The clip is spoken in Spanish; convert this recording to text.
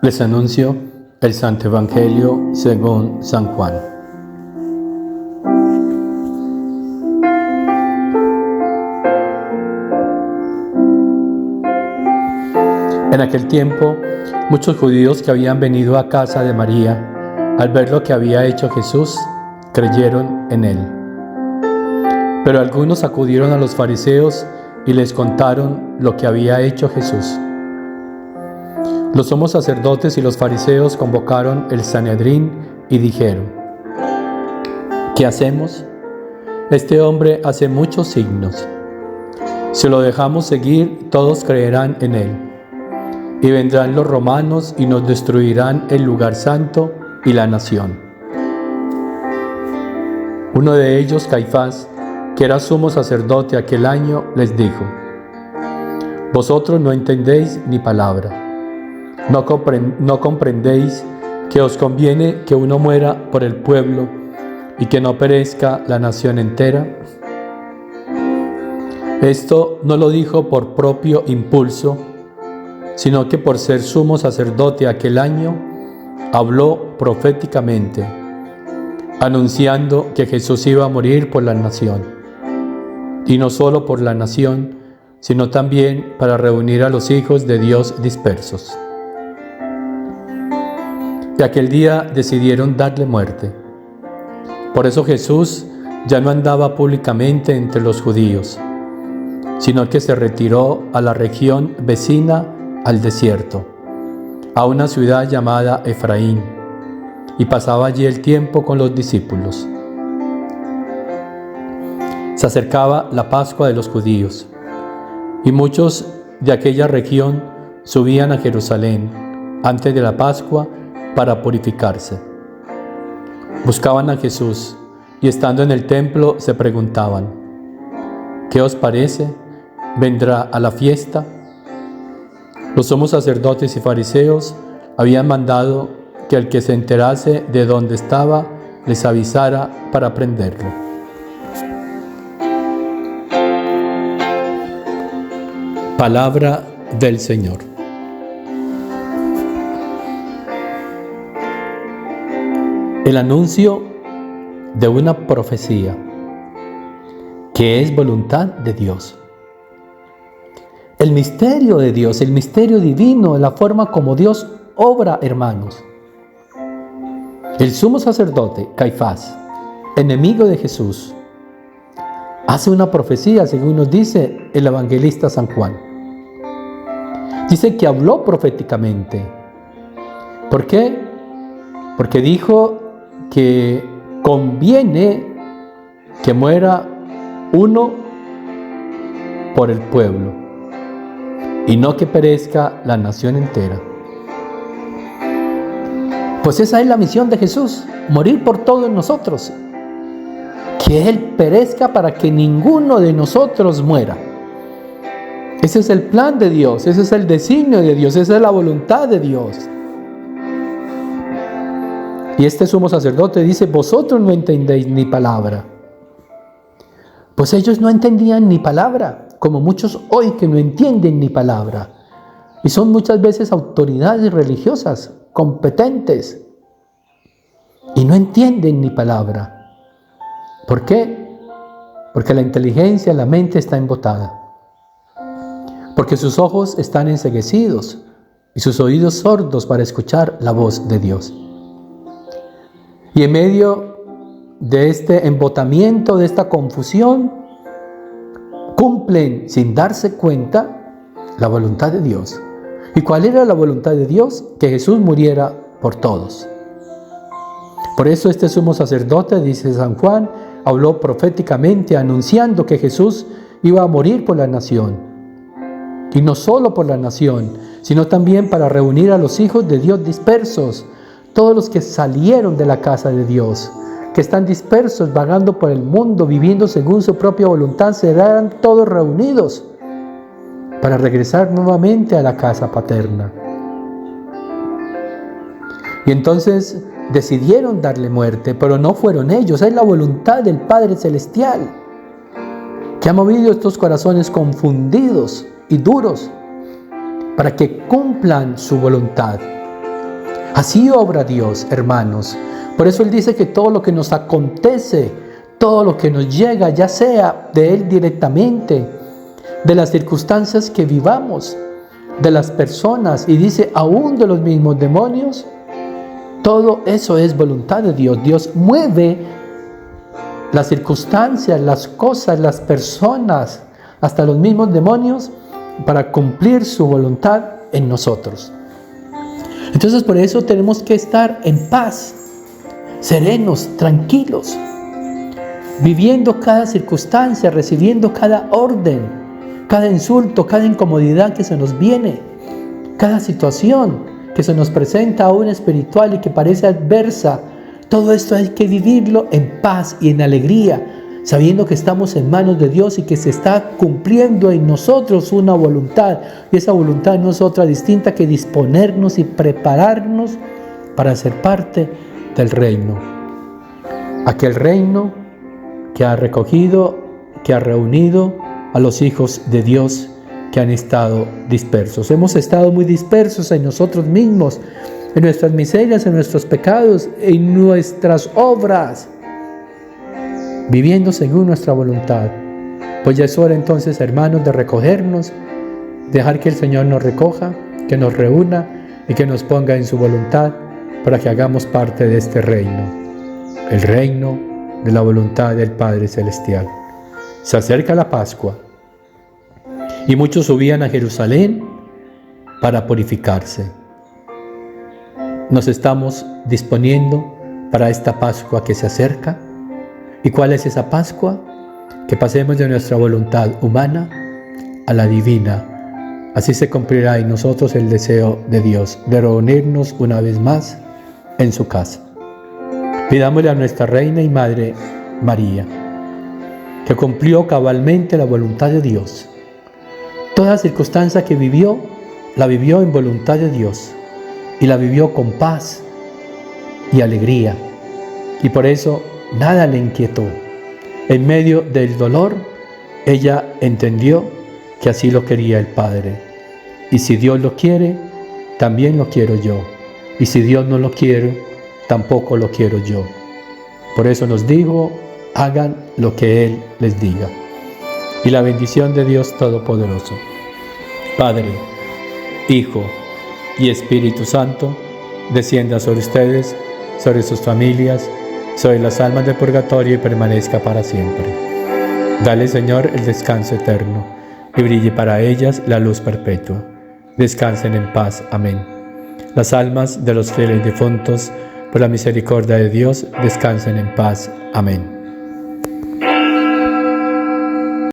Les anuncio el Santo Evangelio según San Juan. En aquel tiempo, muchos judíos que habían venido a casa de María, al ver lo que había hecho Jesús, creyeron en él. Pero algunos acudieron a los fariseos y les contaron lo que había hecho Jesús. Los sumos sacerdotes y los fariseos convocaron el Sanedrín y dijeron: ¿qué hacemos? Este hombre hace muchos signos. Si lo dejamos seguir, todos creerán en él. Y vendrán los romanos y nos destruirán el lugar santo y la nación. Uno de ellos, Caifás, que era sumo sacerdote aquel año, les dijo: vosotros no entendéis ni palabra. ¿No comprendéis que os conviene que uno muera por el pueblo y que no perezca la nación entera? Esto no lo dijo por propio impulso, sino que por ser sumo sacerdote aquel año, habló proféticamente, anunciando que Jesús iba a morir por la nación. Y no solo por la nación, sino también para reunir a los hijos de Dios dispersos. Y aquel día decidieron darle muerte. Por eso Jesús ya no andaba públicamente entre los judíos, sino que se retiró a la región vecina al desierto, a una ciudad llamada Efraín, y pasaba allí el tiempo con los discípulos. Se acercaba la Pascua de los judíos, y muchos de aquella región subían a Jerusalén antes de la Pascua para purificarse. Buscaban a Jesús y estando en el templo se preguntaban: ¿qué os parece? ¿Vendrá a la fiesta? Los sumos sacerdotes y fariseos habían mandado que el que se enterase de dónde estaba les avisara para prenderlo. Palabra del Señor. El anuncio de una profecía que es voluntad de Dios. El misterio de Dios, el misterio divino, la forma como Dios obra, hermanos. El sumo sacerdote, Caifás, enemigo de Jesús, hace una profecía, según nos dice el evangelista San Juan. Dice que habló proféticamente. ¿Por qué? Porque dijo que conviene que muera uno por el pueblo y no que perezca la nación entera. Pues esa es la misión de Jesús, morir por todos nosotros, que Él perezca para que ninguno de nosotros muera. Ese es el plan de Dios, ese es el designio de Dios, esa es la voluntad de Dios. Y este sumo sacerdote dice: vosotros no entendéis ni palabra. Pues ellos no entendían ni palabra, como muchos hoy que no entienden ni palabra. Y son muchas veces autoridades religiosas, competentes, y no entienden ni palabra. ¿Por qué? Porque la inteligencia, la mente está embotada. Porque sus ojos están enceguecidos y sus oídos sordos para escuchar la voz de Dios. Y en medio de este embotamiento, de esta confusión, cumplen sin darse cuenta la voluntad de Dios. ¿Y cuál era la voluntad de Dios? Que Jesús muriera por todos. Por eso este sumo sacerdote, dice San Juan, habló proféticamente anunciando que Jesús iba a morir por la nación. Y no solo por la nación, sino también para reunir a los hijos de Dios dispersos, todos los que salieron de la casa de Dios, que están dispersos, vagando por el mundo, viviendo según su propia voluntad, serán todos reunidos para regresar nuevamente a la casa paterna. Y entonces decidieron darle muerte, pero no fueron ellos, es la voluntad del Padre Celestial, que ha movido estos corazones confundidos y duros para que cumplan su voluntad. Así obra Dios, hermanos. Por eso Él dice que todo lo que nos acontece, todo lo que nos llega, ya sea de Él directamente, de las circunstancias que vivamos, de las personas, y dice aún de los mismos demonios, todo eso es voluntad de Dios. Dios mueve las circunstancias, las cosas, las personas, hasta los mismos demonios, para cumplir su voluntad en nosotros. Entonces por eso tenemos que estar en paz, serenos, tranquilos, viviendo cada circunstancia, recibiendo cada orden, cada insulto, cada incomodidad que se nos viene, cada situación que se nos presenta aún espiritual y que parece adversa. Todo esto hay que vivirlo en paz y en alegría, sabiendo que estamos en manos de Dios y que se está cumpliendo en nosotros una voluntad. Y esa voluntad no es otra distinta que disponernos y prepararnos para ser parte del reino. Aquel reino que ha recogido, que ha reunido a los hijos de Dios que han estado dispersos. Hemos estado muy dispersos en nosotros mismos, en nuestras miserias, en nuestros pecados, en nuestras obras, viviendo según nuestra voluntad. Pues ya es hora entonces, hermanos, de recogernos, dejar que el Señor nos recoja, que nos reúna y que nos ponga en su voluntad para que hagamos parte de este reino, el reino de la voluntad del Padre Celestial. Se acerca la Pascua y muchos subían a Jerusalén para purificarse. Nos estamos disponiendo para esta Pascua que se acerca. ¿Y cuál es esa Pascua? Que pasemos de nuestra voluntad humana a la divina. Así se cumplirá en nosotros el deseo de Dios de reunirnos una vez más en su casa. Pidámosle a nuestra Reina y Madre María, que cumplió cabalmente la voluntad de Dios. Toda circunstancia que vivió, la vivió en voluntad de Dios y la vivió con paz y alegría. Y por eso nada le inquietó. En medio del dolor, ella entendió que así lo quería el Padre. Y si Dios lo quiere, también lo quiero yo. Y si Dios no lo quiere, tampoco lo quiero yo. Por eso nos dijo, hagan lo que Él les diga. Y la bendición de Dios Todopoderoso, Padre, Hijo y Espíritu Santo, descienda sobre ustedes, sobre sus familias, sobre las almas del purgatorio y permanezca para siempre. Dale, Señor, el descanso eterno y brille para ellas la luz perpetua. Descansen en paz. Amén. Las almas de los fieles difuntos, por la misericordia de Dios, descansen en paz. Amén.